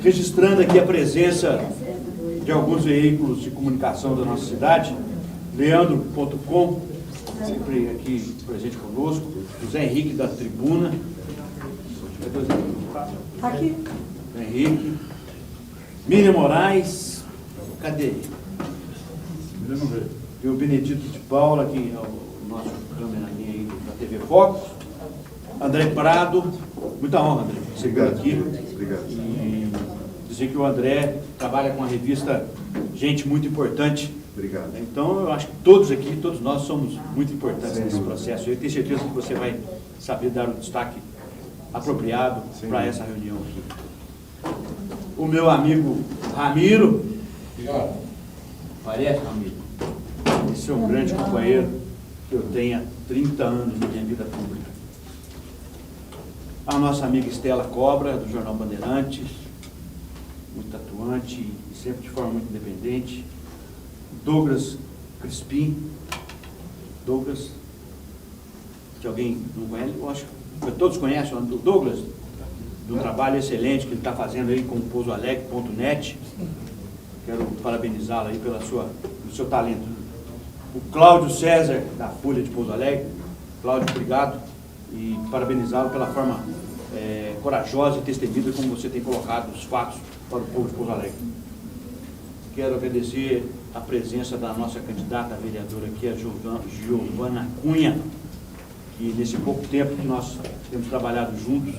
Registrando aqui a presença de alguns veículos de comunicação da nossa cidade, Leandro.com, sempre aqui presente conosco, José Henrique da Tribuna, Aqui. José Henrique, Miriam Moraes, cadê? E o Benedito de Paula, que é o nosso cameraman aí da TV Fox, André Prado, muita honra, André, você por aqui. Obrigado. E dizer que o André trabalha com a revista Gente Muito Importante. Obrigado. Então, eu acho que todos aqui, todos nós somos muito importantes nesse processo. Eu tenho certeza que você vai saber dar o destaque apropriado para essa reunião aqui. O meu amigo Ramiro. Parece, Ramiro? Esse é um grande companheiro que eu tenho há 30 anos na minha vida pública. A nossa amiga Estela Cobra, do Jornal Bandeirantes, muito atuante e sempre de forma muito independente. Douglas Crispim. Douglas, se alguém não conhece, eu acho que todos conhecem o Douglas, do trabalho excelente que ele está fazendo aí com o pousoalegre.net. Quero parabenizá-lo aí pelo seu talento. O Cláudio César, da Folha de Pouso Alegre. Cláudio, obrigado. E parabenizá-lo pela forma corajosa e destemida como você tem colocado os fatos para o povo de Pouso Alegre. Quero agradecer a presença da nossa candidata a vereadora aqui, a Giovana Cunha, que nesse pouco tempo que nós temos trabalhado juntos,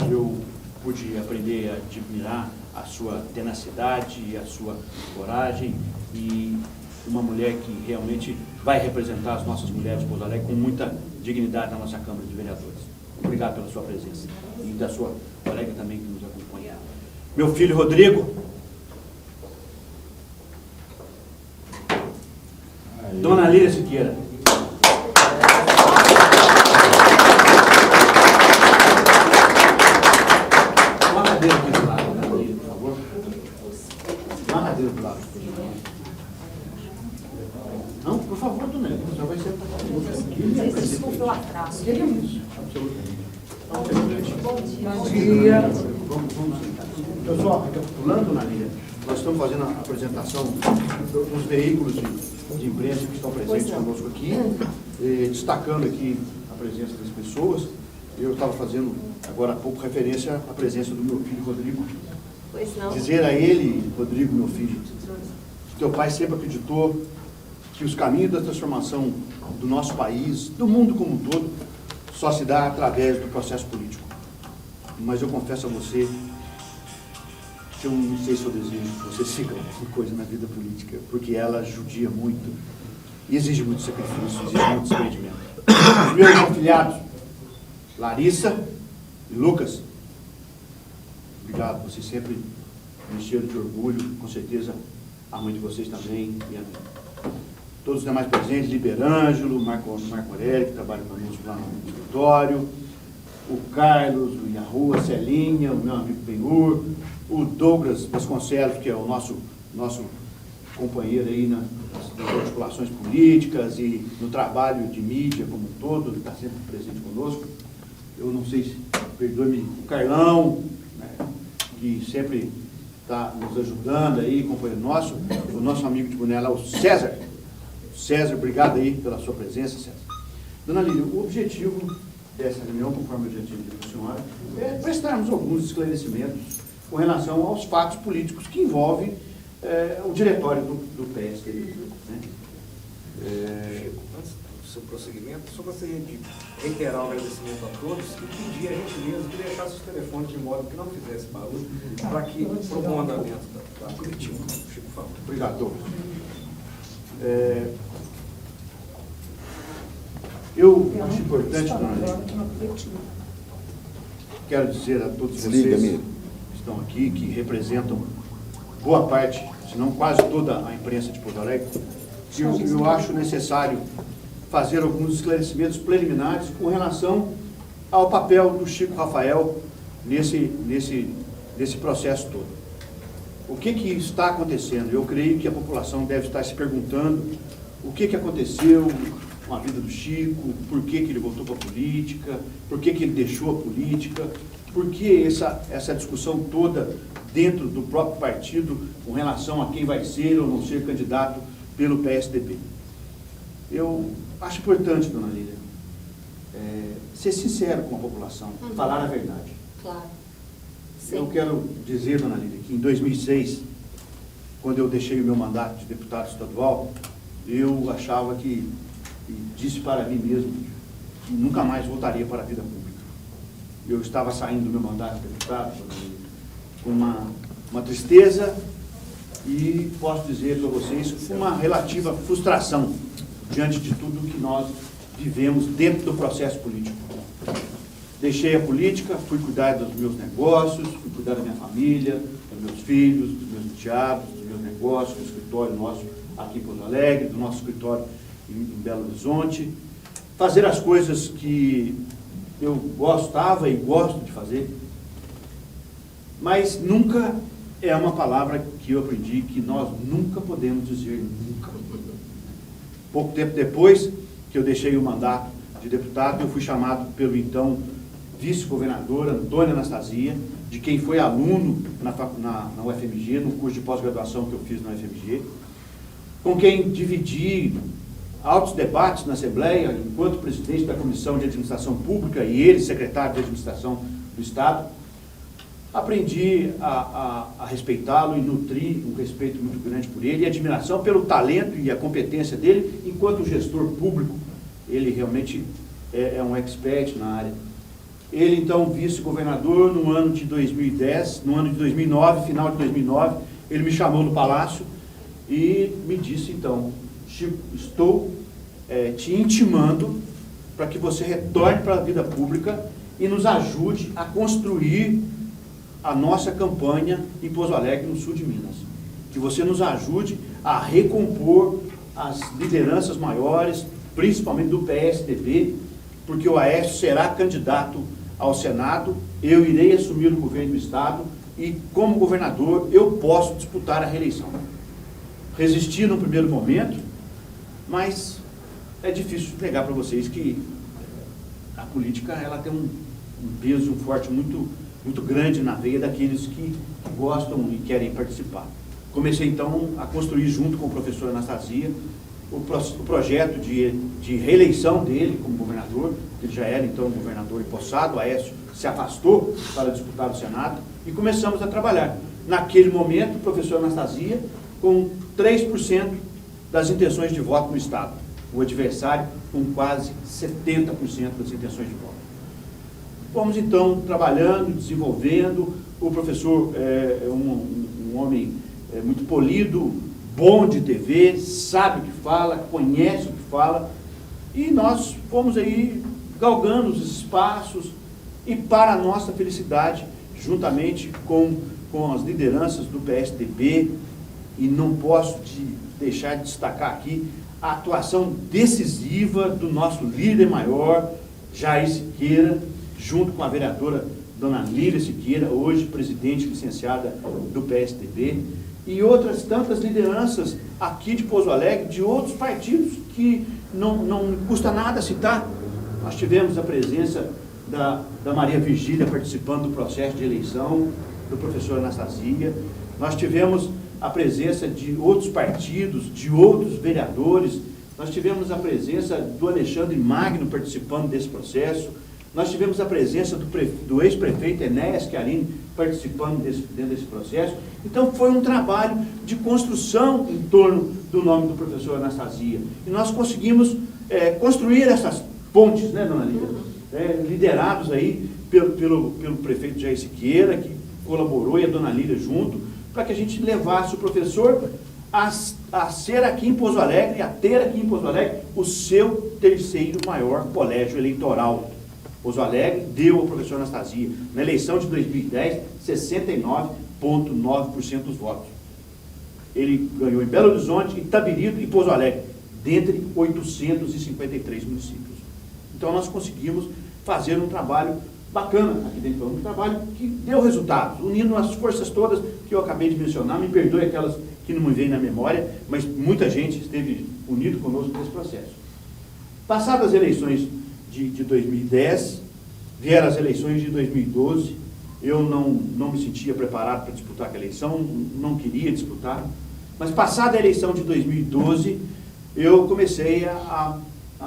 eu pude aprender a admirar a sua tenacidade e a sua coragem, e uma mulher que realmente vai representar as nossas mulheres de Pouso Alegre com muita dignidade na nossa Câmara de Vereadores. Obrigado pela sua presença e da sua colega também que nos acompanha. Meu filho Rodrigo. Dona Lília Siqueira. Uma cadeira aqui do lado, Dona Lília, por favor. Uma cadeira do lado. Não, por favor, Dona Lília, só vai ser Desculpa pelo atraso. Bom dia. Vamos sentar. Eu só recapitulando, Dona Lília, nós estamos fazendo a apresentação dos veículos de imprensa que estão presentes conosco aqui, destacando aqui a presença das pessoas. Eu estava fazendo agora há pouco referência à presença do meu filho Rodrigo. Pois não. Dizer a ele, Rodrigo, meu filho, que teu pai sempre acreditou que os caminhos da transformação do nosso país, do mundo como um todo, só se dá através do processo político. Mas eu confesso a você que eu não sei se eu desejo que você siga alguma coisa na vida política, porque ela judia muito, exige muito sacrifício, exige muito desprendimento. Os meus afilhados, Larissa e Lucas, obrigado, vocês sempre me encheram de orgulho, com certeza a mãe de vocês também, e a mim. Todos os demais presentes, Liberângelo, Marco Aurélio, que trabalha conosco lá no escritório, o Carlos, o Yahoo, a Celinha, o meu amigo Benhur, o Douglas Vasconcelos, que é o nosso companheiro aí nas articulações políticas e no trabalho de mídia como um todo, ele está sempre presente conosco. Eu não sei se, perdoe-me, o Carlão, né, que sempre está nos ajudando aí, companheiro nosso, o nosso amigo de Bonela, o César. César, obrigado aí pela sua presença, César. Dona Lília, o objetivo dessa reunião, conforme eu já tinha dito para a senhora, é prestarmos alguns esclarecimentos com relação aos fatos políticos que envolvem o diretório do PSDB. Né? Antes do seu prosseguimento, só gostaria de reiterar o agradecimento a todos e pedir a gentileza de deixar seus telefones de modo que não fizesse barulho, para que para o bom andamento da coletiva. Chico, por favor. Obrigado, Douglas. Eu acho importante, Dona Lília, quero dizer a todos vocês que estão aqui, que representam boa parte, se não quase toda a imprensa de Pouso Alegre, que eu acho necessário fazer alguns esclarecimentos preliminares com relação ao papel do Chico Rafael nesse processo todo. O que está acontecendo? Eu creio que a população deve estar se perguntando o que aconteceu com a vida do Chico, por que ele voltou para a política, por que ele deixou a política, por que essa discussão toda dentro do próprio partido com relação a quem vai ser ou não ser candidato pelo PSDB. Eu acho importante, dona Lília, ser sincero com a população, falar a verdade. Claro. Sim. Eu quero dizer, dona Lília, que em 2006, quando eu deixei o meu mandato de deputado estadual, eu achava que, e disse para mim mesmo, que nunca mais voltaria para a vida pública. Eu estava saindo do meu mandato de deputado com uma tristeza e posso dizer para vocês uma relativa frustração diante de tudo que nós vivemos dentro do processo político. Deixei a política, fui cuidar dos meus negócios, fui cuidar da minha família, dos meus filhos, dos meus enteados, dos meus negócios, do escritório nosso aqui em Porto Alegre, do nosso escritório em Belo Horizonte, fazer as coisas que eu gostava e gosto de fazer, mas nunca é uma palavra que eu aprendi que nós nunca podemos dizer nunca. Pouco tempo depois que eu deixei o mandato de deputado, eu fui chamado pelo então vice-governador Antônio Anastasia, de quem foi aluno na UFMG, no curso de pós-graduação que eu fiz na UFMG, com quem dividi altos debates na Assembleia, enquanto presidente da Comissão de Administração Pública e ele, secretário de Administração do Estado. Aprendi a respeitá-lo e nutri um respeito muito grande por ele e admiração pelo talento e a competência dele enquanto gestor público. Ele realmente é um expert na área. Ele, então, vice-governador no ano de 2010, no ano de 2009, final de 2009, ele me chamou no Palácio e me disse, então, Chico, estou te intimando para que você retorne para a vida pública e nos ajude a construir a nossa campanha em Pouso Alegre, no sul de Minas. Que você nos ajude a recompor as lideranças maiores, principalmente do PSDB, porque o Aécio será candidato ao Senado, eu irei assumir o governo do Estado e, como governador, eu posso disputar a reeleição. Resisti no primeiro momento, mas é difícil negar para vocês que a política ela tem um peso, um forte muito grande na veia daqueles que gostam e querem participar. Comecei, então, a construir, junto com o professor Anastasia, o projeto de reeleição dele como governador. Ele já era, então, governador empossado, Aécio se afastou para disputar o Senado, e começamos a trabalhar. Naquele momento, o professor Anastasia, com 3% das intenções de voto no Estado. O adversário com quase 70% das intenções de voto. Fomos, então, trabalhando, desenvolvendo. O professor é um homem muito polido, bom de TV, sabe o que fala, conhece o que fala, e nós fomos aí galgando os espaços e, para a nossa felicidade, juntamente com as lideranças do PSDB, e não posso deixar de destacar aqui a atuação decisiva do nosso líder maior, Jair Siqueira, junto com a vereadora dona Lília Siqueira, hoje presidente licenciada do PSDB, e outras tantas lideranças aqui de Pouso Alegre, de outros partidos, que não custa nada citar. Nós tivemos a presença da Maria Virgília participando do processo de eleição, do professor Anastasia. Nós tivemos a presença de outros partidos, de outros vereadores. Nós tivemos a presença do Alexandre Magno participando desse processo. Nós tivemos a presença do ex-prefeito Enéas Chiarini participando dentro desse processo. Então, foi um trabalho de construção em torno do nome do professor Anastasia. E nós conseguimos construir essas pontes, né, dona Lília? Liderados aí pelo prefeito Jair Siqueira, que colaborou, e a dona Lília junto, para que a gente levasse o professor a ser aqui em Pouso Alegre, a ter aqui em Pouso Alegre o seu terceiro maior colégio eleitoral. Pouso Alegre deu ao professor Anastasia, na eleição de 2010, 69,9% dos votos. Ele ganhou em Belo Horizonte, Itabirito e Pouso Alegre, dentre 853 municípios. Então nós conseguimos fazer um trabalho bacana aqui dentro, um trabalho que deu resultados, unindo as forças todas que eu acabei de mencionar. Me perdoe aquelas que não me vêm na memória, mas muita gente esteve unido conosco nesse processo. Passadas as eleições de 2010, vieram as eleições de 2012, eu não me sentia preparado para disputar aquela eleição, não queria disputar, mas passada a eleição de 2012, eu comecei a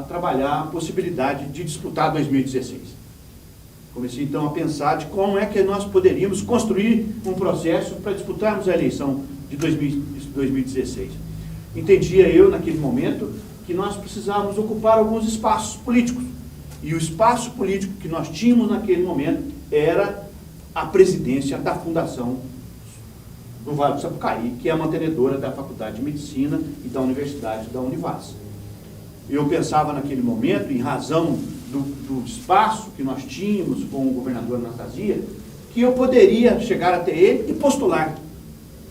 trabalhar a possibilidade de disputar 2016. Comecei então a pensar de como é que nós poderíamos construir um processo para disputarmos a eleição de 2016. Entendia eu, naquele momento, que nós precisávamos ocupar alguns espaços políticos. E o espaço político que nós tínhamos naquele momento era a presidência da Fundação do Vale do Sapucaí, que é a mantenedora da Faculdade de Medicina e da Universidade da Univas. Eu pensava naquele momento, em razão do espaço que nós tínhamos com o governador Anastasia, que eu poderia chegar até ele e postular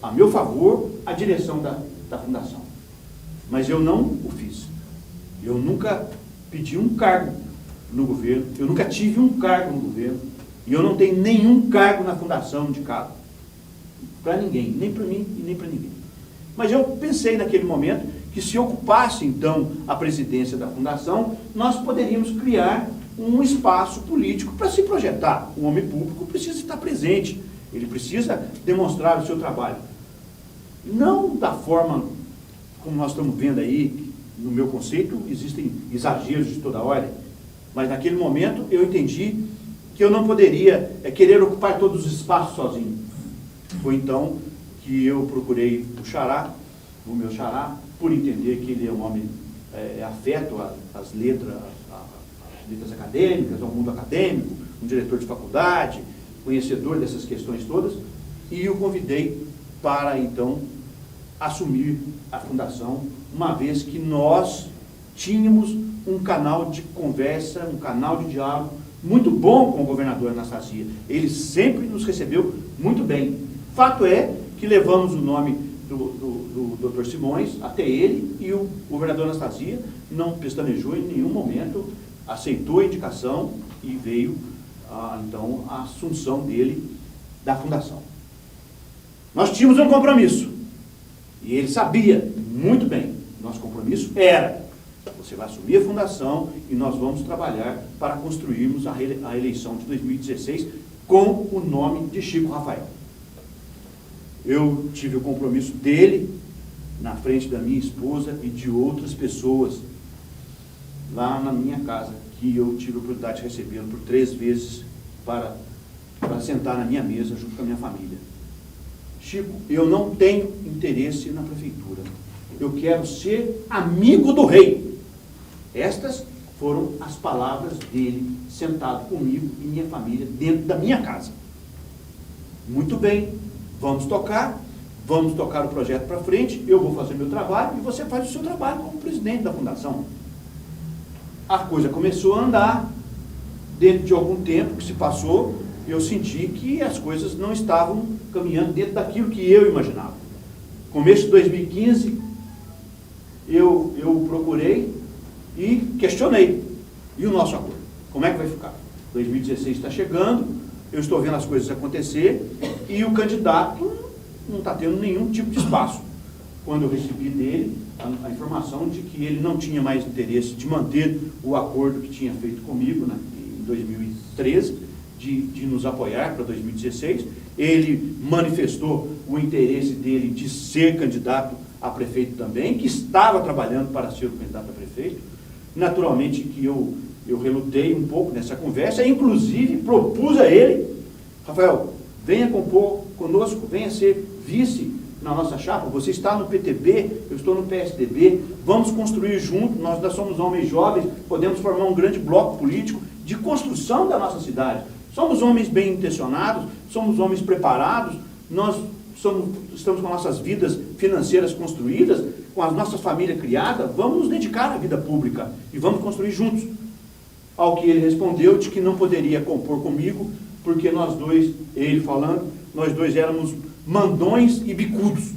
a meu favor a direção da Fundação. Mas eu não o fiz. Eu nunca pedi um cargo no governo, eu nunca tive um cargo no governo, e eu não tenho nenhum cargo na Fundação indicado. Para ninguém, nem para mim e nem para ninguém. Mas eu pensei naquele momento que se ocupasse então a presidência da Fundação, nós poderíamos criar um espaço político para se projetar. O homem público precisa estar presente, ele precisa demonstrar o seu trabalho. Não da forma como nós estamos vendo aí, no meu conceito, existem exageros de toda ordem, mas naquele momento eu entendi que eu não poderia querer ocupar todos os espaços sozinho. Foi então que eu procurei o meu xará, por entender que ele é um homem afeto às letras acadêmicas, ao mundo acadêmico, um diretor de faculdade, conhecedor dessas questões todas, e o convidei para, então, assumir a Fundação, uma vez que nós tínhamos um canal de conversa, um canal de diálogo muito bom com o governador Anastasia. Ele sempre nos recebeu muito bem. Fato é que levamos o nome do Dr. Simões até ele, e o governador Anastasia não pestanejou em nenhum momento, aceitou a indicação e veio, então, a assunção dele da Fundação. Nós tínhamos um compromisso, e ele sabia muito bem, nosso compromisso era: você vai assumir a Fundação e nós vamos trabalhar para construirmos a eleição de 2016 com o nome de Chico Rafael. Eu tive o compromisso dele na frente da minha esposa e de outras pessoas lá na minha casa, que eu tive a oportunidade de recebê-lo por 3 vezes para sentar na minha mesa junto com a minha família. Chico, eu não tenho interesse na prefeitura. Eu quero ser amigo do rei. Estas foram as palavras dele, sentado comigo e minha família, dentro da minha casa. Muito bem, vamos tocar o projeto para frente, eu vou fazer meu trabalho e você faz o seu trabalho como presidente da Fundação. A coisa começou a andar, dentro de algum tempo que se passou, eu senti que as coisas não estavam caminhando dentro daquilo que eu imaginava. Começo de 2015, eu procurei e questionei. E o nosso acordo? Como é que vai ficar? 2016 está chegando, eu estou vendo as coisas acontecer e o candidato não está tendo nenhum tipo de espaço. Quando eu recebi dele a informação de que ele não tinha mais interesse de manter o acordo que tinha feito comigo, né, em 2013, de nos apoiar para 2016, ele manifestou o interesse dele de ser candidato a prefeito também, que estava trabalhando para ser o candidato a prefeito. Naturalmente que eu relutei um pouco nessa conversa, inclusive propus a ele: Rafael, venha compor conosco, venha ser vice na nossa chapa, você está no PTB, eu estou no PSDB, vamos construir juntos, nós ainda somos homens jovens, podemos formar um grande bloco político de construção da nossa cidade. Somos homens bem intencionados, somos homens preparados, nós estamos com nossas vidas financeiras construídas, com as nossas famílias criadas, vamos nos dedicar à vida pública e vamos construir juntos. Ao que ele respondeu de que não poderia compor comigo, porque nós dois, ele falando, nós dois éramos mandões e bicudos.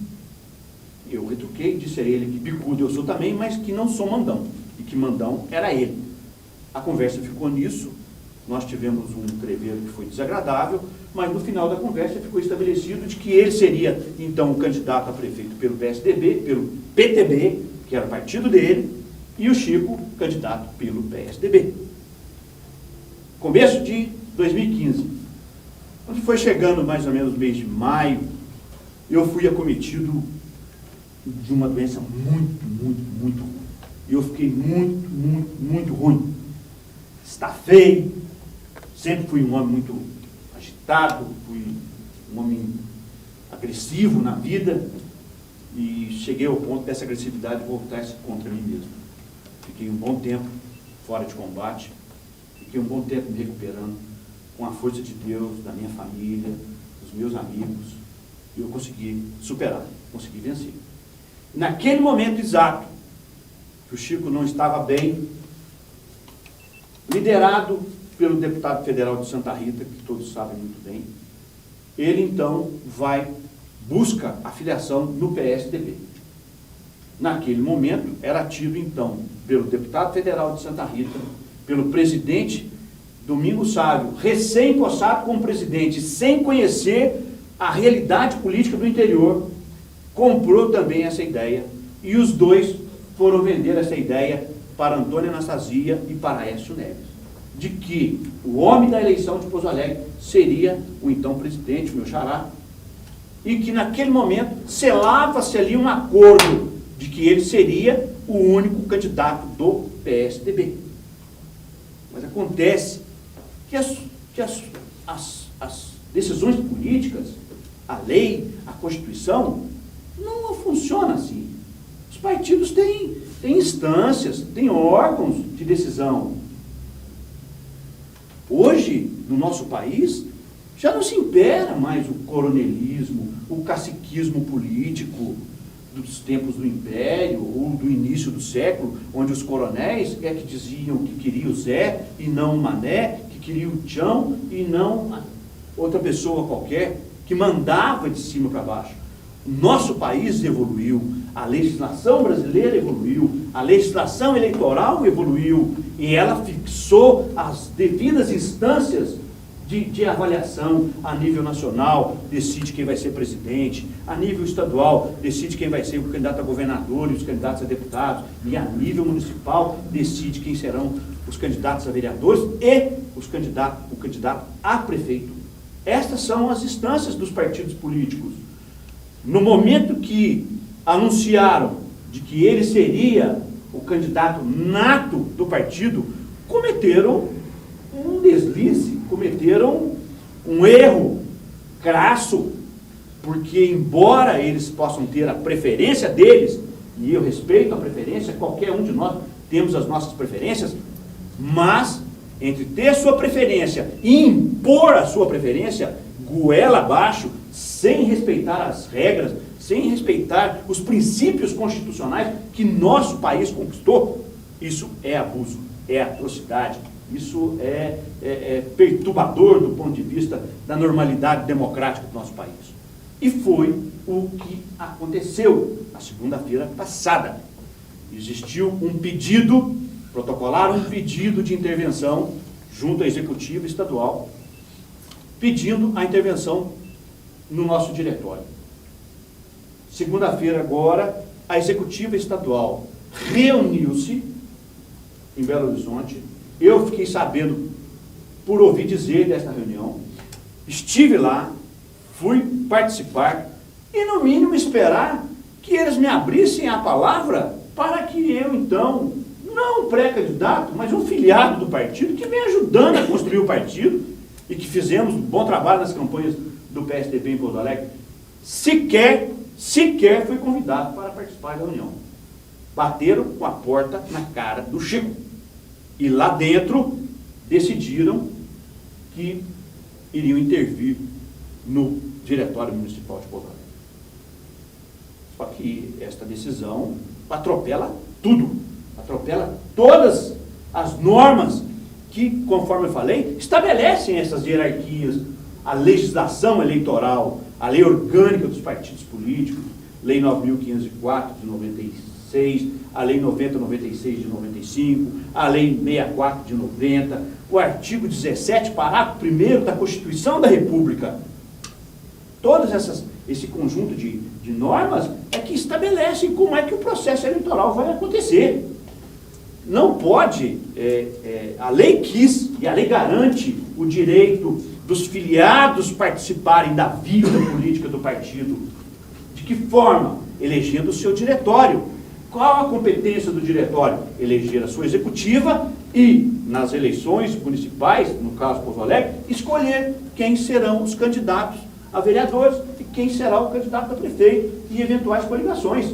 Eu retruquei, disse a ele que bicudo eu sou também, mas que não sou mandão, e que mandão era ele. A conversa ficou nisso, nós tivemos um entreveiro que foi desagradável, mas no final da conversa ficou estabelecido de que ele seria, então, o candidato a prefeito pelo PSDB, pelo PTB, que era o partido dele, e o Chico, candidato pelo PSDB. Começo de 2015. Quando foi chegando mais ou menos o mês de maio, eu fui acometido de uma doença muito ruim. E eu fiquei muito ruim. Estafei, sempre fui um homem muito agitado, fui um homem agressivo na vida, e cheguei ao ponto dessa agressividade voltar-se contra mim mesmo. Fiquei um bom tempo fora de combate, fiquei um bom tempo me recuperando, com a força de Deus, da minha família, dos meus amigos, e eu consegui superar, consegui vencer. Naquele momento exato, que o Chico não estava bem, liderado pelo deputado federal de Santa Rita, que todos sabem muito bem, ele então busca a filiação no PSDB. Naquele momento, era tido então pelo deputado federal de Santa Rita, pelo presidente Domingos Sávio, recém-possado como presidente, sem conhecer a realidade política do interior, comprou também essa ideia, e os dois foram vender essa ideia para Antônio Anastasia e para Aécio Neves, de que o homem da eleição de Pouso Alegre seria o então presidente, o meu xará, e que naquele momento selava-se ali um acordo de que ele seria o único candidato do PSDB. Mas acontece que as decisões políticas, a lei, a Constituição, não funciona assim. Os partidos têm instâncias, têm órgãos de decisão. Hoje, no nosso país, já não se impera mais o coronelismo, o caciquismo político dos tempos do Império ou do início do século, onde os coronéis que diziam que queria o Zé e não o Mané, que queria o Tião e não outra pessoa qualquer, que mandava de cima para baixo. Nosso país evoluiu, a legislação brasileira evoluiu, a legislação eleitoral evoluiu, e ela fixou as devidas instâncias de avaliação. A nível nacional, decide quem vai ser presidente, a nível estadual, decide quem vai ser o candidato a governador e os candidatos a deputados, e a nível municipal, decide quem serão os candidatos a vereadores e o candidato a prefeito. Estas são as instâncias dos partidos políticos. No momento que anunciaram de que ele seria o candidato nato do partido, cometeram um deslize, cometeram um erro crasso, porque embora eles possam ter a preferência deles, e eu respeito a preferência, qualquer um de nós temos as nossas preferências, mas entre ter sua preferência e impor a sua preferência, goela abaixo, sem respeitar as regras, sem respeitar os princípios constitucionais que nosso país conquistou, isso é abuso, é atrocidade, isso é perturbador do ponto de vista da normalidade democrática do nosso país. E foi o que aconteceu na segunda-feira passada. Existiu um pedido, protocolaram um pedido de intervenção junto à Executiva Estadual, pedindo a intervenção no nosso diretório. Segunda-feira agora, a Executiva Estadual reuniu-se em Belo Horizonte. Eu fiquei sabendo, por ouvir dizer dessa reunião, estive lá, fui participar e, no mínimo, esperar que eles me abrissem a palavra para que eu, então, não um pré-candidato, mas um filiado do partido, que vem ajudando a construir o partido e que fizemos um bom trabalho nas campanhas do PSDB em Pouso Alegre, sequer foi convidado para participar da reunião. Bateram com a porta na cara do Chico. E lá dentro decidiram que iriam intervir no Diretório Municipal de Pouso Alegre. Só que esta decisão atropela tudo, atropela todas as normas que, conforme eu falei, estabelecem essas hierarquias, a legislação eleitoral, a lei orgânica dos partidos políticos, lei 9.504 de 96, a lei 9096 de 95, a lei 64 de 90, o artigo 17, parágrafo 1º da Constituição da República. Todas esse conjunto de normas é que estabelecem como é que o processo eleitoral vai acontecer. Não pode, a lei quis, e a lei garante o direito dos filiados participarem da vida política do partido. De que forma? Elegendo o seu diretório. Qual a competência do diretório? Eleger a sua executiva e, nas eleições municipais, no caso Pouso Alegre, escolher quem serão os candidatos a vereadores e quem será o candidato a prefeito e eventuais coligações.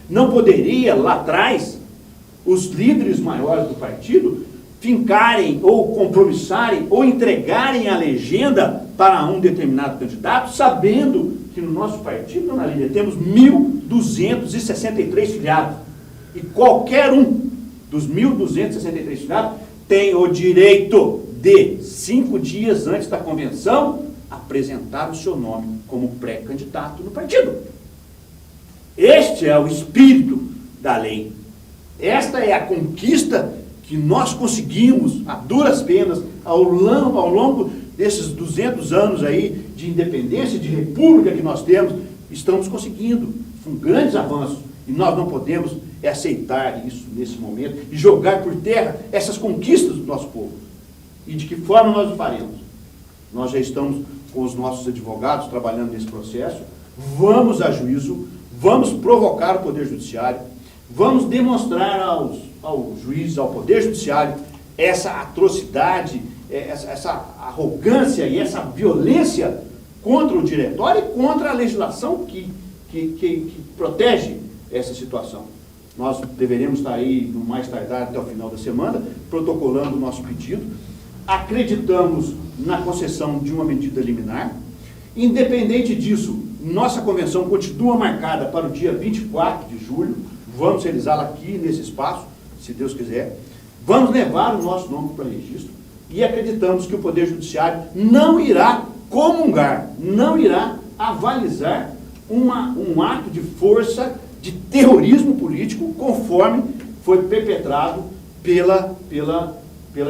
Não poderia, lá atrás, os líderes maiores do partido fincarem ou compromissarem ou entregarem a legenda para um determinado candidato, sabendo que no nosso partido, dona Lília, temos 1.263 filiados. E qualquer um dos 1.263 filiados tem o direito de, 5 dias antes da convenção, apresentar o seu nome como pré-candidato no partido. Este é o espírito da lei. Esta é a conquista que nós conseguimos, a duras penas, ao longo desses 200 anos aí de independência e de república que nós temos, estamos conseguindo, com grandes avanços. E nós não podemos aceitar isso nesse momento e jogar por terra essas conquistas do nosso povo. E de que forma nós o faremos? Nós já estamos com os nossos advogados trabalhando nesse processo, vamos a juízo, vamos provocar o Poder Judiciário, vamos demonstrar ao juiz, ao Poder Judiciário, essa atrocidade, essa arrogância e essa violência contra o diretório e contra a legislação que protege essa situação. Nós deveremos estar aí, no mais tardar até o final da semana, protocolando o nosso pedido. Acreditamos na concessão de uma medida liminar. Independente disso, nossa convenção continua marcada para o dia 24 de julho. Vamos realizá-la aqui nesse espaço, se Deus quiser. Vamos levar o nosso nome para registro e acreditamos que o Poder Judiciário não irá comungar, não irá avalizar um ato de força, de terrorismo político, conforme foi perpetrado pela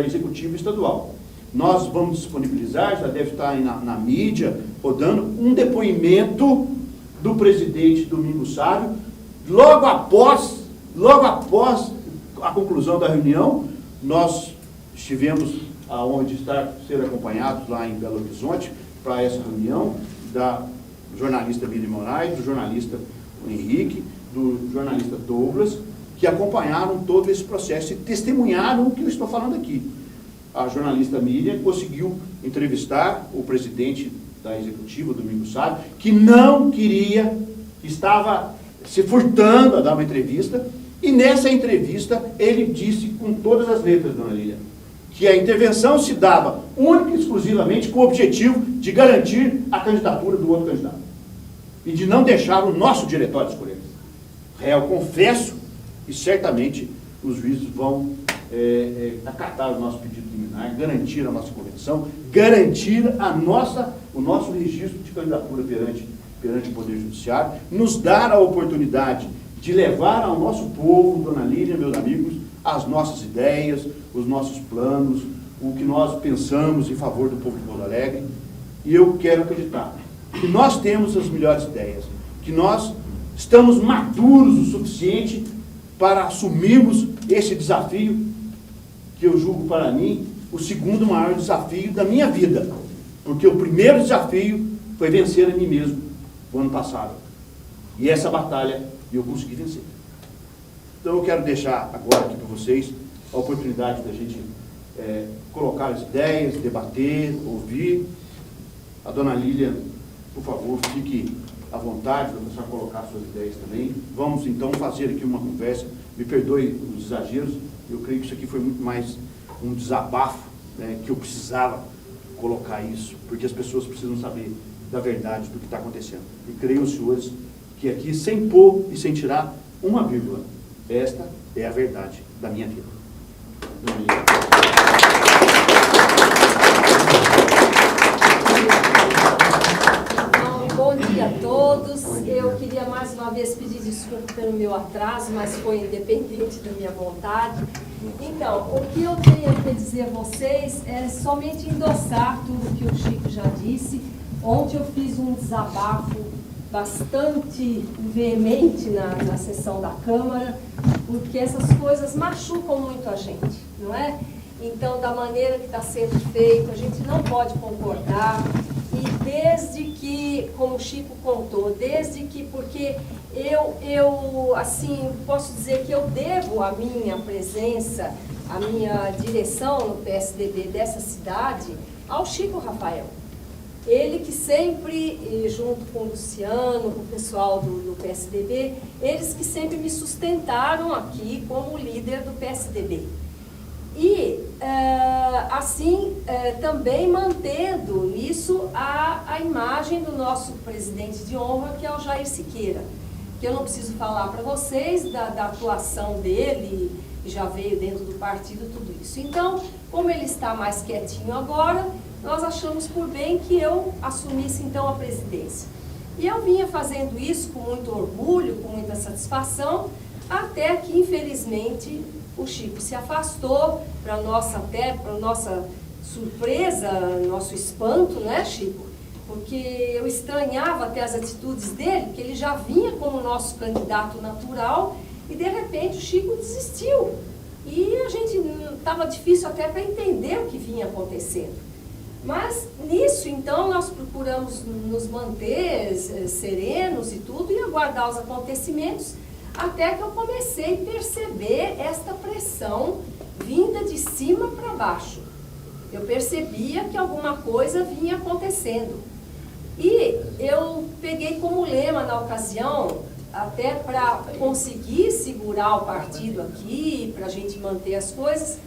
Executiva Estadual. Nós vamos disponibilizar, já deve estar aí na mídia, rodando, um depoimento do presidente Domingos Sávio, logo após a conclusão da reunião. Nós tivemos a honra de ser acompanhados lá em Belo Horizonte para essa reunião da jornalista Miriam Moraes, do jornalista Henrique, do jornalista Douglas, que acompanharam todo esse processo e testemunharam o que eu estou falando aqui. A jornalista Miriam conseguiu entrevistar o presidente da Executiva, Domingos Sávio, que não queria, estava se furtando a dar uma entrevista, e nessa entrevista ele disse com todas as letras, dona Lília, que a intervenção se dava única e exclusivamente com o objetivo de garantir a candidatura do outro candidato e de não deixar o nosso diretório escolher. Real, confesso, e certamente os juízes vão acatar o nosso pedido liminar, garantir a nossa convenção, garantir o nosso registro de candidatura perante o Poder Judiciário, nos dar a oportunidade de levar ao nosso povo, dona Lília, meus amigos, as nossas ideias, os nossos planos, o que nós pensamos em favor do povo de Pouso Alegre. E eu quero acreditar que nós temos as melhores ideias, que nós estamos maduros o suficiente para assumirmos esse desafio, que eu julgo para mim o segundo maior desafio da minha vida, porque o primeiro desafio foi vencer a mim mesmo o ano passado, e essa batalha eu consegui vencer. Então eu quero deixar agora aqui para vocês a oportunidade da gente colocar as ideias, debater, ouvir. A dona Lília, por favor, fique à vontade para começar a colocar suas ideias também. Vamos então fazer aqui uma conversa. Me perdoe os exageros, eu creio que isso aqui foi muito mais um desabafo, né, que eu precisava colocar isso, porque as pessoas precisam saber da verdade do que está acontecendo. E creio, senhores, que aqui, sem pôr e sem tirar uma vírgula, esta é a verdade da minha vida. Bom dia a todos. Eu queria mais uma vez pedir desculpa pelo meu atraso, mas foi independente da minha vontade. Então, o que eu tenho que dizer a vocês é somente endossar tudo que o Chico já disse. Ontem eu fiz um desabafo bastante veemente na sessão da Câmara, porque essas coisas machucam muito a gente, não é? Então, da maneira que está sendo feito, a gente não pode concordar. E desde que, como o Chico contou, porque eu assim, posso dizer que eu devo a minha presença, a minha direção no PSDB dessa cidade ao Chico Rafael. Ele que sempre, junto com o Luciano, com o pessoal do PSDB, eles que sempre me sustentaram aqui como líder do PSDB. E, assim, também mantendo nisso a imagem do nosso presidente de honra, que é o Jair Siqueira, que eu não preciso falar para vocês da atuação dele, já veio dentro do partido, tudo isso. Então, como ele está mais quietinho agora, nós achamos por bem que eu assumisse então a presidência. E eu vinha fazendo isso com muito orgulho, com muita satisfação, até que, infelizmente, o Chico se afastou, para nossa surpresa, nosso espanto, né, Chico? Porque eu estranhava até as atitudes dele, que ele já vinha como nosso candidato natural, e de repente o Chico desistiu. E a gente estava difícil até para entender o que vinha acontecendo. Mas nisso, então, nós procuramos nos manter serenos e tudo, e aguardar os acontecimentos, até que eu comecei a perceber esta pressão vinda de cima para baixo. Eu percebia que alguma coisa vinha acontecendo. E eu peguei como lema na ocasião, até para conseguir segurar o partido aqui, para a gente manter as coisas,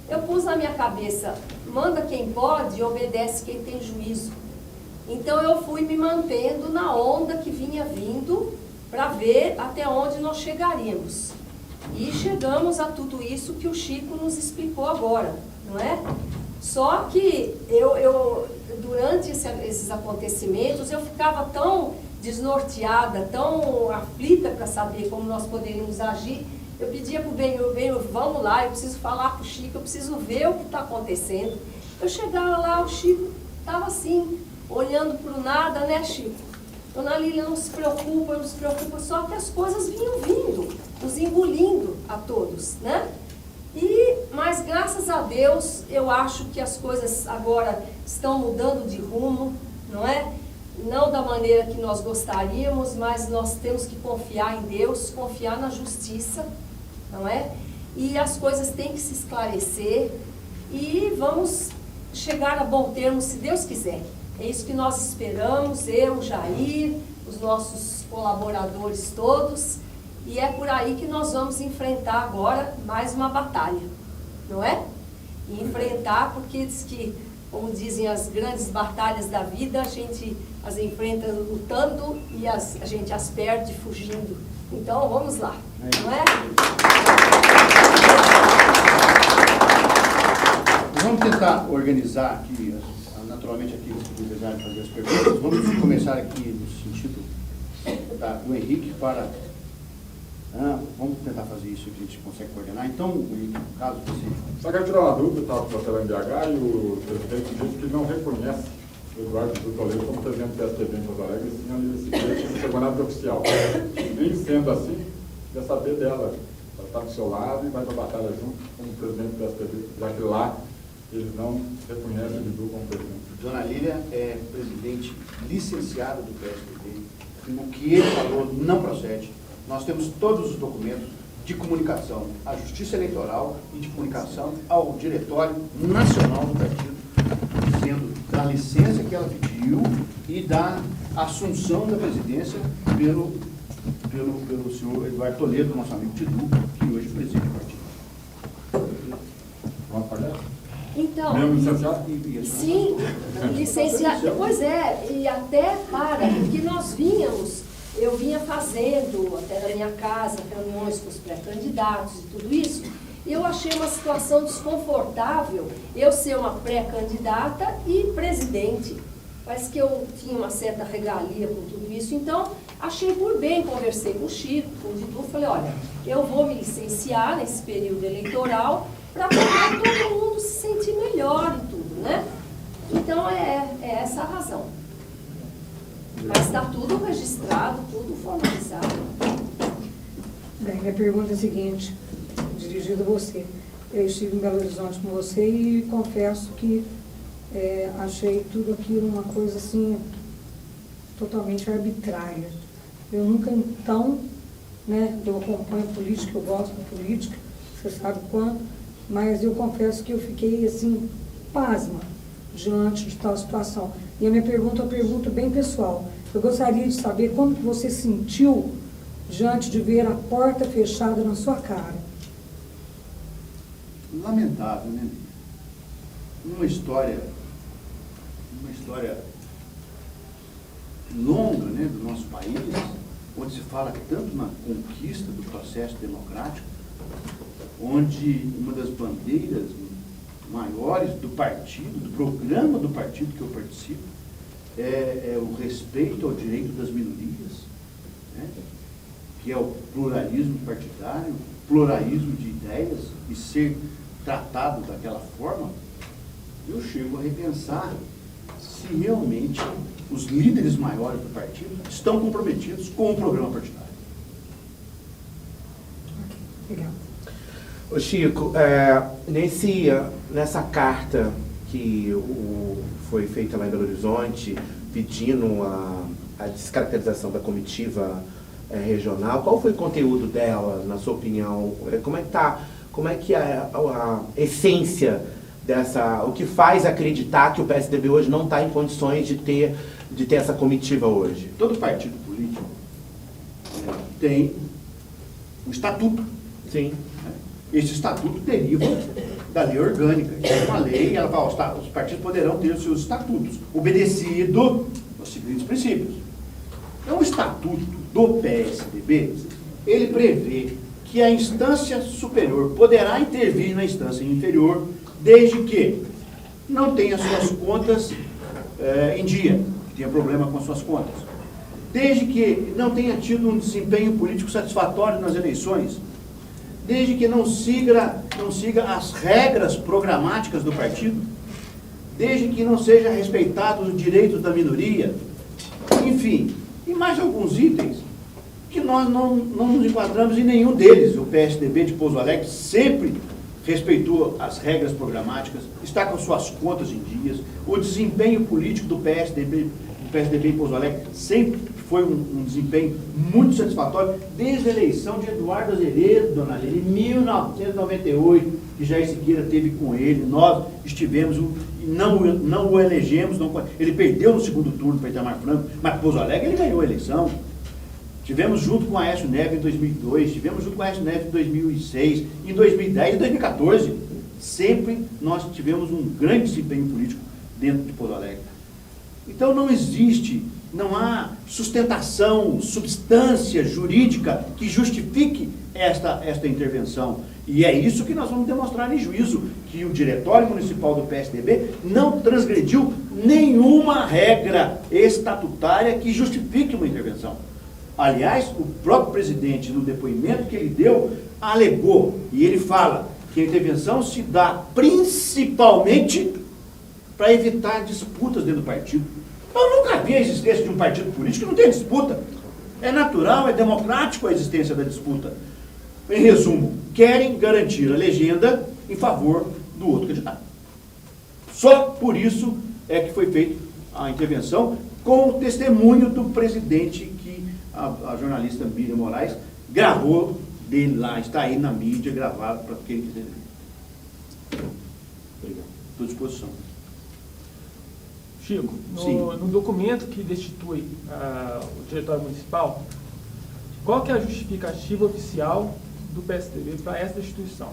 eu pus na minha cabeça, manda quem pode e obedece quem tem juízo. Então eu fui me mantendo na onda que vinha vindo, para ver até onde nós chegaríamos. E chegamos a tudo isso que o Chico nos explicou agora, não é? Só que durante esses acontecimentos, eu ficava tão desnorteada, tão aflita para saber como nós poderíamos agir. Eu pedia para o Benhur, vamos lá, eu preciso falar com o Chico, eu preciso ver o que está acontecendo. Eu chegava lá, o Chico estava assim, olhando para o nada, né, Chico? Dona Lília, não se preocupa, só que as coisas vinham vindo, nos engolindo a todos, né? Mas graças a Deus, eu acho que as coisas agora estão mudando de rumo, não é? Não da maneira que nós gostaríamos, mas nós temos que confiar em Deus, confiar na justiça, não é? E as coisas têm que se esclarecer e vamos chegar a bom termo, se Deus quiser. É isso que nós esperamos, eu, Jair, os nossos colaboradores todos, e é por aí que nós vamos enfrentar agora mais uma batalha, não é? E enfrentar, porque diz que, como dizem, as grandes batalhas da vida, a gente as enfrenta lutando e a gente as perde fugindo. Então, vamos lá, não é? Vamos tentar organizar aqui, naturalmente aqui, se desejarem fazer as perguntas. Vamos começar aqui no sentido do Henrique para... vamos tentar fazer isso, que a gente consegue coordenar. Então, Henrique, no caso você... Só quero tirar uma dúvida, estava com a BH e o presidente disse que não reconhece o Eduardo do Toledo como presidente do PSDB em Porto Alegre, sim, a Lília Siqueira como secretário oficial. Nem sendo assim, quer saber dela. Ela está do seu lado e vai para a batalha junto como presidente do PSDB, já que lá eles não reconhecem o Bidu como presidente. Dona Lília é presidente licenciada do PSDB. O que ele falou não procede. Nós temos todos os documentos de comunicação à Justiça Eleitoral e de comunicação ao Diretório Nacional do Partido, dizendo da licença que ela pediu e da assunção da presidência pelo senhor Eduardo Toledo, nosso amigo Tidu, que hoje preside o partido. Vamos pagar? Então, mesmo licenciado? Sim, licenciado. Pois é, e até porque eu vinha fazendo, até na minha casa, reuniões com os pré-candidatos e tudo isso, e eu achei uma situação desconfortável eu ser uma pré-candidata e presidente. Parece que eu tinha uma certa regalia com tudo isso, então achei por bem, conversei com o Chico, com o Didu, falei, olha, eu vou me licenciar nesse período eleitoral para poder todo mundo se sentir melhor e tudo, né? Então é essa a razão. Mas está tudo registrado, tudo formalizado. Bem, minha pergunta é a seguinte, dirigida a você. Eu estive em Belo Horizonte com você e confesso que achei tudo aquilo uma coisa assim, totalmente arbitrária. Eu nunca então, né, eu acompanho política, eu gosto de política, você sabe quanto, mas eu confesso que eu fiquei assim, pasma diante de tal situação. E a minha pergunta é uma pergunta bem pessoal. Eu gostaria de saber como que você sentiu diante de ver a porta fechada na sua cara. Lamentável, né? Uma história longa, né, do nosso país, onde se fala tanto na conquista do processo democrático, onde uma das bandeiras maiores do partido, do programa do partido que eu participo, é o respeito ao direito das minorias, né, que é o pluralismo partidário, pluralismo de ideias, e ser tratado daquela forma, eu chego a repensar se realmente os líderes maiores do partido estão comprometidos com o programa partidário. Obrigada. Ô Chico, nessa carta que foi feita lá em Belo Horizonte, pedindo a descaracterização da comitiva regional, qual foi o conteúdo dela, na sua opinião? Como é que é a essência dessa, o que faz acreditar que o PSDB hoje não está em condições de ter essa comitiva hoje? Todo partido político tem um estatuto. Sim. Esse estatuto deriva da lei orgânica. É uma lei, ela fala, os partidos poderão ter os seus estatutos, obedecido aos seguintes princípios. Então, o estatuto do PSDB, ele prevê que a instância superior poderá intervir na instância inferior, desde que não tenha suas contas em dia, tenha problema com suas contas, desde que não tenha tido um desempenho político satisfatório nas eleições, desde que não siga as regras programáticas do partido, desde que não seja respeitado os direitos da minoria, enfim, e mais alguns itens que nós não nos enquadramos em nenhum deles. O PSDB de Pouso Alegre sempre respeitou as regras programáticas, está com suas contas em dias, o desempenho político do PSDB em Pouso Alegre sempre foi um desempenho muito satisfatório, desde a eleição de Eduardo Azeredo, dona Lili, em 1998, que Jair Siqueira teve com ele, nós estivemos, não o elegemos, ele perdeu no segundo turno para Itamar Franco, mas Pouso Alegre ele ganhou a eleição. Tivemos junto com Aécio Neves em 2002, tivemos junto com Aécio Neves em 2006, em 2010 e 2014. Sempre nós tivemos um grande desempenho político dentro de Pouso Alegre. Então não há sustentação, substância jurídica que justifique esta intervenção. E é isso que nós vamos demonstrar em juízo, que o Diretório Municipal do PSDB não transgrediu nenhuma regra estatutária que justifique uma intervenção. Aliás, o próprio presidente, no depoimento que ele deu, alegou, e ele fala que a intervenção se dá principalmente para evitar disputas dentro do partido. Eu nunca vi a existência de um partido político que não tem disputa. É natural, é democrático a existência da disputa. Em resumo, querem garantir a legenda em favor do outro candidato. Só por isso é que foi feita a intervenção, com o testemunho do presidente que a jornalista Miriam Moraes gravou dele lá, está aí na mídia gravado para quem quiser ver. Obrigado. Estou à disposição. Chico, no documento que destitui o Diretório Municipal, qual que é a justificativa oficial do PSDB para essa destituição?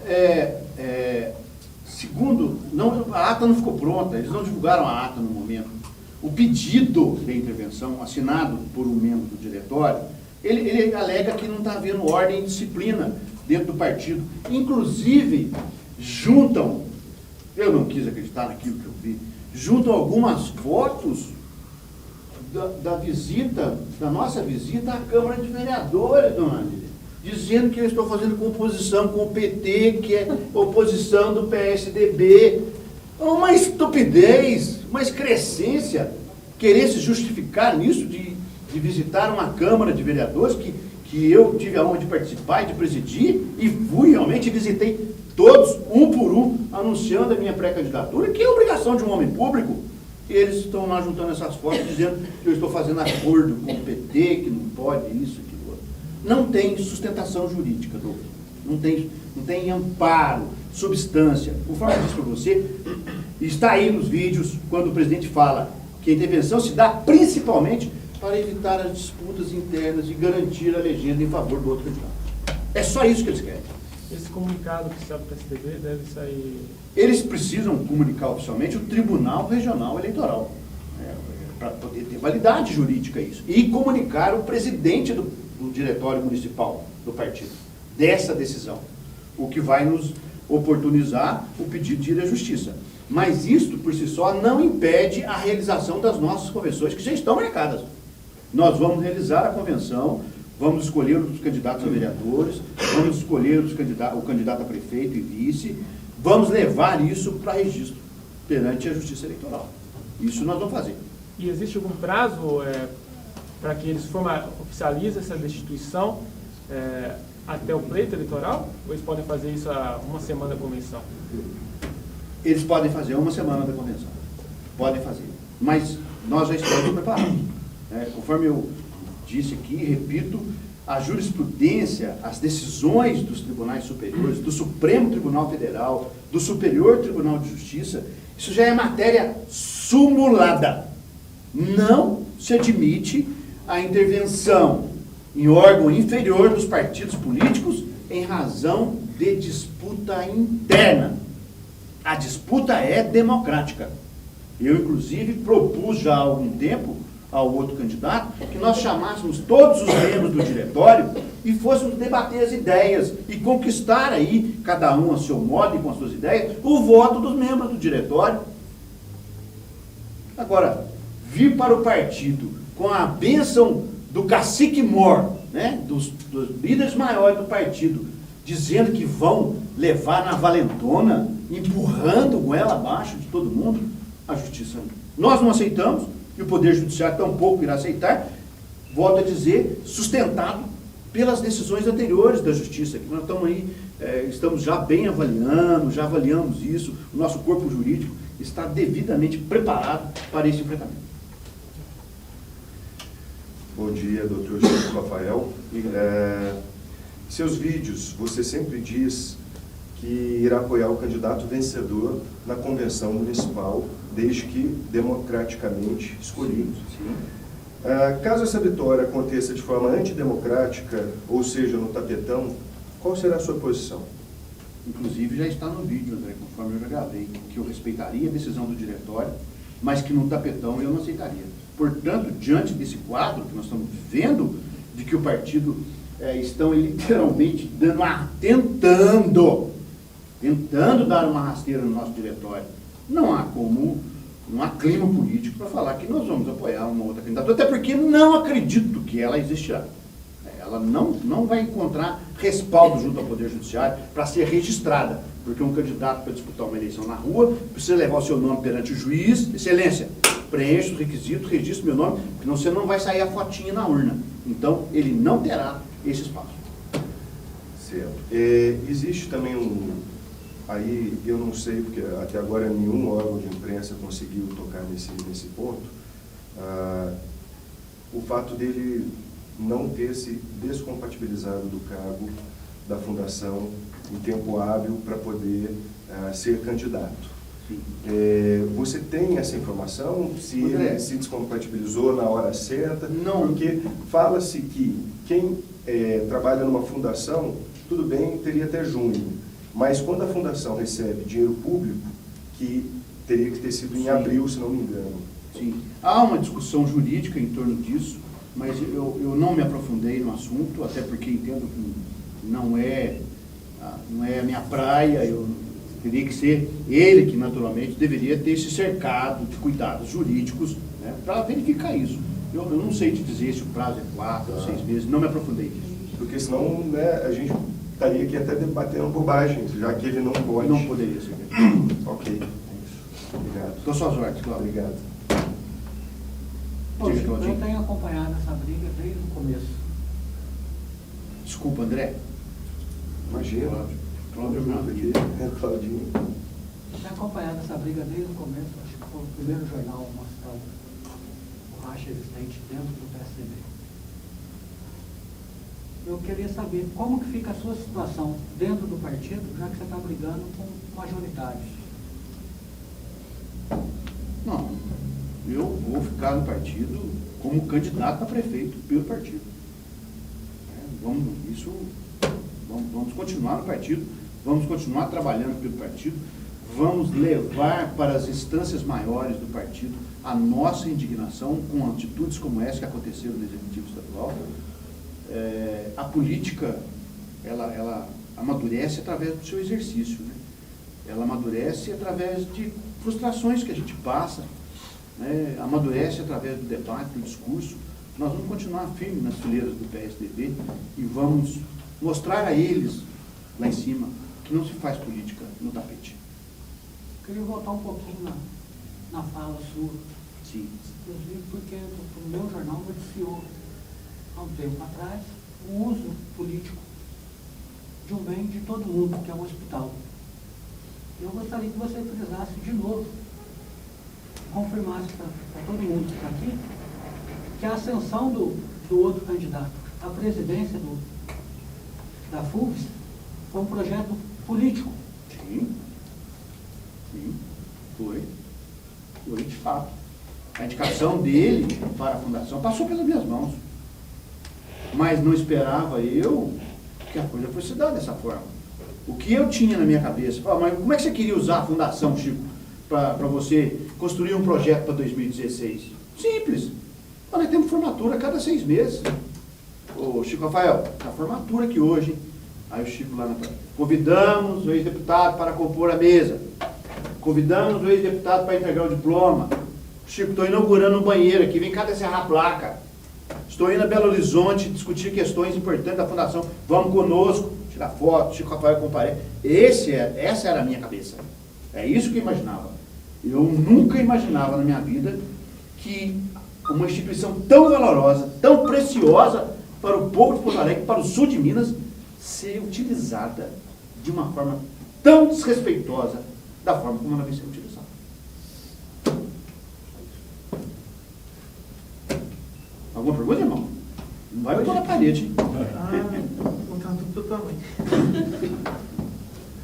Segundo, a ata não ficou pronta, eles não divulgaram a ata no momento. O pedido de intervenção, assinado por um membro do diretório, ele alega que não está havendo ordem e disciplina dentro do partido. Inclusive, juntam, eu não quis acreditar naquilo que eu vi, juntam algumas fotos da nossa visita à Câmara de Vereadores, dona Lília, dizendo que eu estou fazendo composição com o PT, que é oposição do PSDB. Uma estupidez, uma excrescência, querer se justificar nisso de visitar uma Câmara de Vereadores que eu tive a honra de participar e de presidir, e fui, realmente visitei todos, um por um, anunciando a minha pré-candidatura, que é obrigação de um homem público. E eles estão lá juntando essas fotos, dizendo que eu estou fazendo acordo com o PT, que não pode isso, aquilo outro. Não tem sustentação jurídica, doutor. Não tem amparo, substância. Conforme eu disse para você, está aí nos vídeos, quando o presidente fala que a intervenção se dá principalmente para evitar as disputas internas e garantir a legenda em favor do outro candidato. É só isso que eles querem. Esse comunicado oficial do PSDB deve sair... Eles precisam comunicar oficialmente o Tribunal Regional Eleitoral, para poder ter validade jurídica isso. E comunicar o presidente do diretório municipal do partido dessa decisão, o que vai nos oportunizar o pedido de ir à justiça. Mas isto, por si só, não impede a realização das nossas convenções, que já estão marcadas. Nós vamos realizar a convenção, vamos escolher os candidatos a vereadores, vamos escolher o candidato a prefeito e vice, vamos levar isso para registro perante a Justiça Eleitoral. Isso nós vamos fazer. E existe algum prazo para que eles oficializem essa destituição até o pleito eleitoral? Ou eles podem fazer isso a uma semana da convenção? Eles podem fazer uma semana da convenção. Podem fazer. Mas nós já estamos preparados. Conforme eu disse aqui, repito, a jurisprudência, as decisões dos tribunais superiores, do Supremo Tribunal Federal, do Superior Tribunal de Justiça, isso já é matéria sumulada. Não se admite a intervenção em órgão inferior dos partidos políticos em razão de disputa interna. A disputa é democrática. Eu, inclusive, propus já há algum tempo ao outro candidato que nós chamássemos todos os membros do diretório e fôssemos debater as ideias e conquistar aí, cada um a seu modo e com as suas ideias, o voto dos membros do diretório. Agora, vir para o partido com a bênção do cacique mor, dos líderes maiores do partido, dizendo que vão levar na valentona, empurrando goela abaixo de todo mundo, a justiça. Nós não aceitamos, e o Poder Judiciário tampouco irá aceitar, volto a dizer, sustentado pelas decisões anteriores da Justiça, que nós estamos aí, estamos já bem avaliando, já avaliamos isso, o nosso corpo jurídico está devidamente preparado para esse enfrentamento. Bom dia, doutor Chico Rafael. Seus vídeos, você sempre diz que irá apoiar o candidato vencedor na convenção municipal, desde que democraticamente escolhido. Caso essa vitória aconteça de forma antidemocrática, ou seja, no tapetão, qual será a sua posição? Inclusive já está no vídeo, André, conforme eu já gravei, que eu respeitaria a decisão do diretório, mas que no tapetão eu não aceitaria. Portanto, diante desse quadro que nós estamos vendo, de que o partido estão literalmente tentando dar uma rasteira no nosso diretório, não há clima político para falar que nós vamos apoiar uma outra candidatura, até porque não acredito que ela existirá. Ela não vai encontrar respaldo junto ao Poder Judiciário para ser registrada, porque um candidato para disputar uma eleição na rua precisa levar o seu nome perante o juiz, excelência, preencha os requisitos, registre meu nome, porque você não vai sair a fotinha na urna. Então, ele não terá esse espaço. Certo. Existe também aí eu não sei, porque até agora nenhum órgão de imprensa conseguiu tocar nesse ponto, o fato dele não ter se descompatibilizado do cargo da fundação em tempo hábil para poder ser candidato. Você tem essa informação? Se ele se descompatibilizou na hora certa? Não. Porque fala-se que quem trabalha numa fundação, tudo bem, teria até junho. Mas quando a fundação recebe dinheiro público, que teria que ter sido em abril, se não me engano. Sim. Há uma discussão jurídica em torno disso, mas eu não me aprofundei no assunto, até porque entendo que não é a minha praia, eu teria que ser ele que naturalmente deveria ter se cercado de cuidados jurídicos, para verificar isso. Eu não sei te dizer se o prazo é 4 ou 6 meses, não me aprofundei nisso. Porque senão a gente estaria aqui até debatendo bobagem, já que ele não pode. Não poderia ser. Ok. Obrigado. Estou só às ordens, Cláudio. Obrigado. Diga, Claudinho. Eu tenho acompanhado essa briga desde o começo. Desculpa, André. Imagina. Cláudio Melo. Claudinho. Está acompanhando essa briga desde o começo, acho que foi o primeiro jornal a mostrar o racha existente dentro do PSDB. Eu queria saber como que fica a sua situação dentro do partido, já que você está brigando com majoritários. Não, eu vou ficar no partido como candidato a prefeito pelo partido. Vamos continuar no partido, vamos continuar trabalhando pelo partido, vamos levar para as instâncias maiores do partido a nossa indignação com atitudes como essa que aconteceram no Executivo Estadual. A política, ela amadurece através do seu exercício, né? Ela amadurece através de frustrações que a gente passa, né? Amadurece através do debate, do discurso. Nós vamos continuar firmes nas fileiras do PSDB e vamos mostrar a eles, lá em cima, que não se faz política no tapete. Eu queria voltar um pouquinho na fala sua. Sim. Inclusive porque o meu jornal noticiou há um tempo atrás o uso político de um bem de todo mundo, que é o hospital. Eu gostaria que você frisasse de novo, confirmasse para todo mundo que está aqui, que a ascensão do outro candidato à presidência da FUVES foi um projeto político. Sim. Sim. Foi de fato. A indicação dele para a fundação passou pelas minhas mãos. Mas não esperava eu que a coisa fosse dada dessa forma. O que eu tinha na minha cabeça, mas como é que você queria usar a fundação, Chico, para você construir um projeto para 2016? Simples. Nós temos formatura a cada 6 meses. Ô Chico Rafael, tá formatura aqui hoje, hein? Aí o Chico lá na frente. Convidamos o ex-deputado para compor a mesa. Convidamos o ex-deputado para entregar o diploma. Chico, estou inaugurando um banheiro aqui, vem cá descerrar a placa. Estou indo a Belo Horizonte discutir questões importantes da fundação. Vamos conosco, tirar foto, Chico Rafael comparece. Essa era a minha cabeça. É isso que eu imaginava. Eu nunca imaginava na minha vida que uma instituição tão valorosa, tão preciosa para o povo de Porto Alegre, para o sul de Minas, ser utilizada de uma forma tão desrespeitosa da forma como ela vem sendo utilizada. Alguma pergunta, irmão? Não vai pôr na parede. Não está tudo totalmente.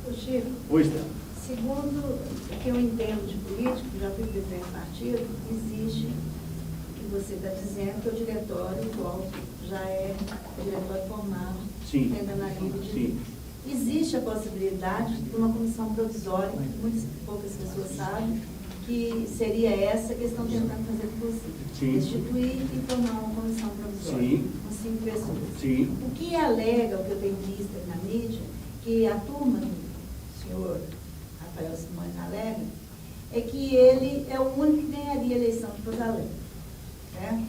Ô Chico, Oi, Estela. segundo o que eu entendo de político, já fui presidente do partido, existe o que você está dizendo, que o diretório, igual já é o diretório formado, Sim. tendo analítico. Sim. Existe a possibilidade de uma comissão provisória, que muitas poucas pessoas sabem, que seria essa que estão tentando fazer com você. Sim. Instituir e formar uma comissão provisória, Sim. com 5 pessoas. Sim. O que alega, o que eu tenho visto na mídia, que a turma do senhor Rafael Simões alega, é que ele é o único que ganharia a eleição de Porto Alegre, né?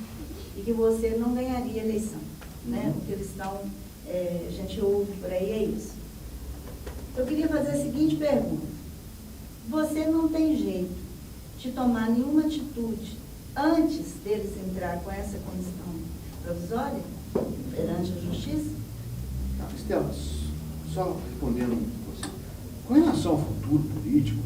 E que você não ganharia a eleição, né? O que eles estão, a gente ouve por aí é isso. Eu queria fazer a seguinte pergunta. Você não tem jeito de tomar nenhuma atitude antes deles entrar com essa comissão provisória perante a justiça? Tá, Estela, só respondendo você. Com relação ao futuro político,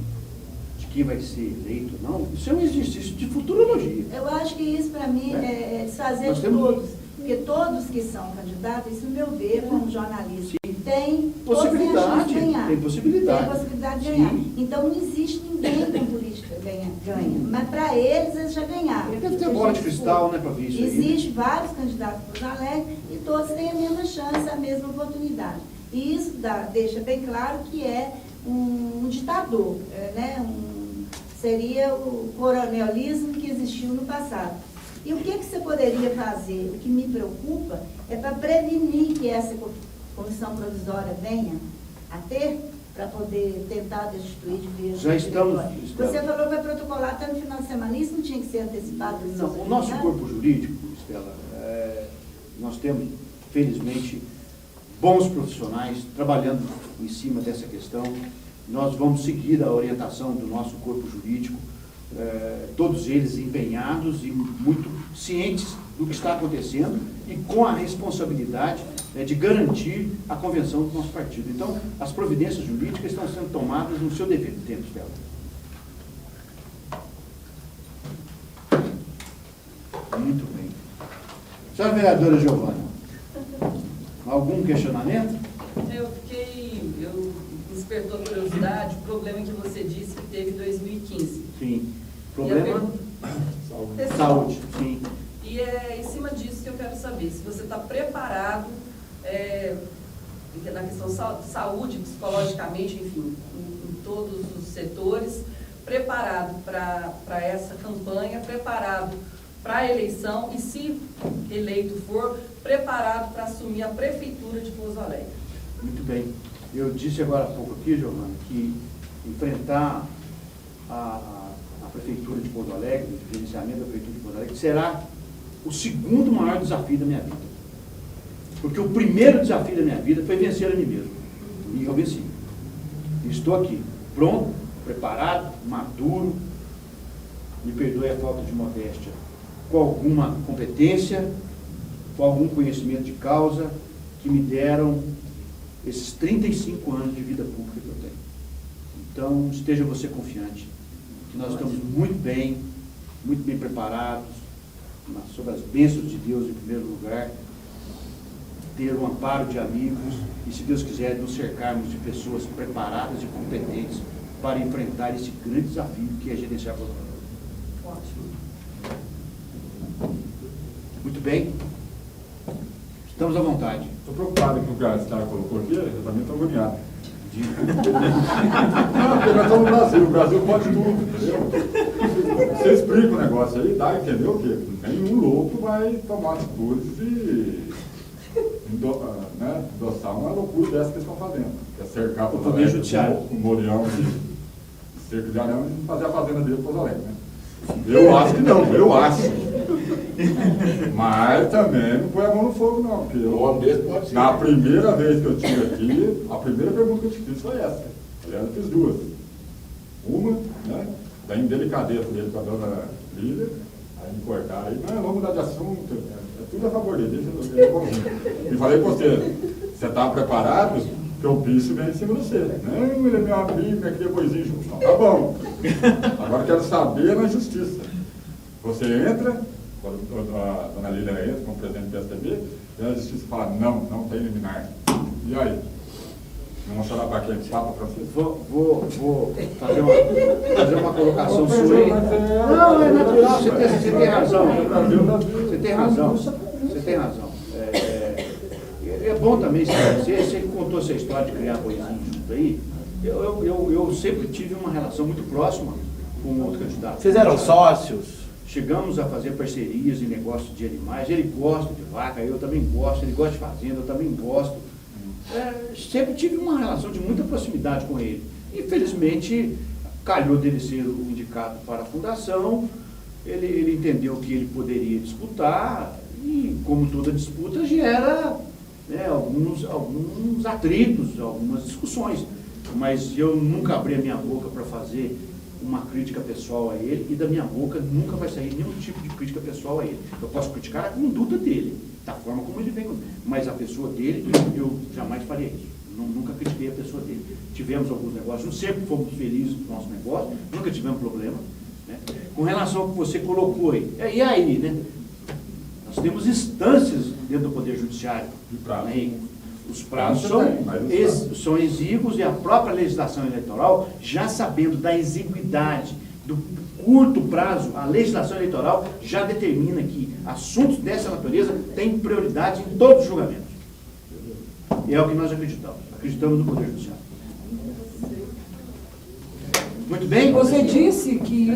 de quem vai ser eleito ou não, isso é um exercício de futurologia. Eu acho que isso, para mim, é desfazer Nós de temos- todos. Porque todos que são candidatos, isso no meu ver, como jornalista, Sim. tem Possibilidade, todos têm a chance de ganhar. tem possibilidade. Tem possibilidade de Sim. ganhar. Então não existe ninguém com política ganha. Mas para eles já ganharam. Deve ter bola de cristal, né, para ver isso aí. Existe vários candidatos para Porto Alegre e todos têm a mesma chance, a mesma oportunidade. E isso deixa bem claro que é um ditador, né? Seria o coronelismo que existiu no passado. E o que você poderia fazer? O que me preocupa é para prevenir que essa comissão provisória venha a ter, para poder tentar destituir de vez. Já estamos- Você falou que vai protocolar até no final de semana, isso não tinha que ser antecipado? Não, o nosso corpo jurídico, Estela, nós temos, felizmente, bons profissionais trabalhando em cima dessa questão. Nós vamos seguir a orientação do nosso corpo jurídico, todos eles empenhados e muito cientes do que está acontecendo e com a responsabilidade de garantir a convenção do nosso partido. Então, as providências jurídicas estão sendo tomadas no seu devido tempo, Stella. Muito bem. Senhora vereadora Giovana, algum questionamento? Eu despertou a curiosidade, o problema que você disse que teve em 2015. Sim. Problema? Saúde. Sim. E é em cima disso que eu quero saber, se você está preparado na questão saúde, psicologicamente, enfim, em todos os setores, preparado para essa campanha, preparado para a eleição e, se eleito for, preparado para assumir a prefeitura de Pouso Alegre. Muito bem. Eu disse agora há pouco aqui, Giovana, que enfrentar a prefeitura de Pouso Alegre, o gerenciamento da prefeitura de Pouso Alegre, será o segundo maior desafio da minha vida. Porque o primeiro desafio da minha vida foi vencer a mim mesmo. E eu venci. Estou aqui, pronto, preparado, maduro, me perdoe a falta de modéstia, com alguma competência, com algum conhecimento de causa que me deram esses 35 anos de vida pública que eu tenho. Então, esteja você confiante, que nós estamos muito bem preparados, sob as bênçãos de Deus em primeiro lugar, ter o amparo de amigos e, se Deus quiser, nos cercarmos de pessoas preparadas e competentes para enfrentar esse grande desafio que é gerenciar a Pouso Alegre. Ótimo. Muito bem. Estamos à vontade. Estou preocupado com o que o cara colocou aqui, eu também estou agoniado. Não, porque nós estamos no Brasil, o Brasil pode tudo, entendeu? Você explica o negócio aí, dá a entender o quê? Nenhum louco vai tomar atitudes e endossar uma loucura dessa que estão fazendo. Que é cercar o poder judiciário. Com o Morião e cerco de Arão e fazer a fazenda dele para Pouso Alegre, né? Eu acho que não, eu acho. Mas também não põe a mão no fogo, não. Porque eu, na primeira vez que eu estive aqui, a primeira pergunta que eu te fiz foi essa. Aliás, eu fiz duas. Uma, né, da indelicadeza dele com a dona Lília, aí me cortaram aí, não, vamos mudar de assunto, é tudo a favor dele, deixa eu ver. E falei pra você, você está preparado? Que o bicho vem em cima de você. Não, ele é meu amigo, é aquele coisinho junto. Não, tá bom. Agora eu quero saber na justiça. Você entra, quando a dona Lília entra como presidente do PSDB, e a justiça fala, não tem liminar. E aí? Não vou chorar para quem? Papa Francisco? Vou fazer uma colocação sua aí. Não, é natural, você tem razão. Você tem razão. É bom também esclarecer, você contou essa história de criar boizinho junto aí. Eu sempre tive uma relação muito próxima com o outro candidato. Vocês eram sócios? Chegamos a fazer parcerias em negócio de animais. Ele gosta de vaca, eu também gosto. Ele gosta de fazenda, eu também gosto. Sempre tive uma relação de muita proximidade com ele. Infelizmente, calhou dele ser o indicado para a fundação. Ele entendeu que ele poderia disputar e, como toda disputa, gera alguns atritos, algumas discussões. Mas eu nunca abri a minha boca para fazer uma crítica pessoal a ele, e da minha boca nunca vai sair nenhum tipo de crítica pessoal a ele. Eu posso criticar a conduta dele, da forma como ele vem comigo, mas a pessoa dele, eu jamais faria isso. Nunca critiquei a pessoa dele. Tivemos alguns negócios, sempre fomos felizes com o nosso negócio, nunca tivemos problema. Né? Com relação ao que você colocou aí, e aí, né? Nós temos instâncias dentro do Poder Judiciário. Né? Os prazos são exíguos, e a própria legislação eleitoral, já sabendo da exiguidade, do curto prazo, a legislação eleitoral já determina que assuntos dessa natureza têm prioridade em todos os julgamentos. E é o que nós acreditamos. Acreditamos no Poder Judiciário. Muito bem? Você disse que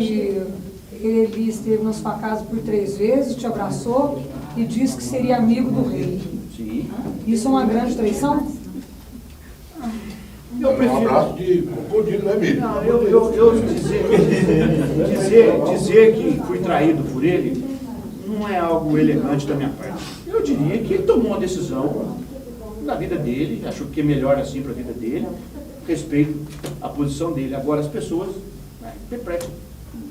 ele esteve na sua casa por 3 vezes, te abraçou e disse que seria amigo do rei. Sim. Isso é uma grande traição? Eu prefiro... Um abraço de crocodilo, não é mesmo? Não, dizer que fui traído por ele não é algo elegante da minha parte. Eu diria que ele tomou uma decisão na vida dele, achou que é melhor assim para a vida dele, respeito a posição dele. Agora as pessoas interpretam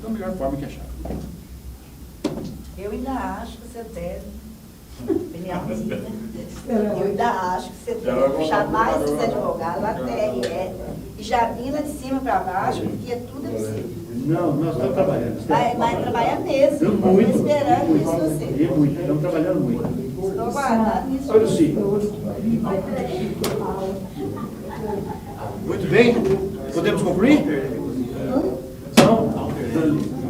da melhor forma que acharam. Eu ainda acho que você deve Minha amiga. Eu ainda acho que você tem que puxar mais esses advogados, a TRE, e já vir lá de cima para baixo, porque tudo é possível. Não, nós estamos trabalhando. Vai trabalhar mesmo. Estamos muito. Estou esperando isso você. E muito, estamos trabalhando muito. Estou aguardando isso. Olha o Cid. Muito bem. Podemos concluir? Não?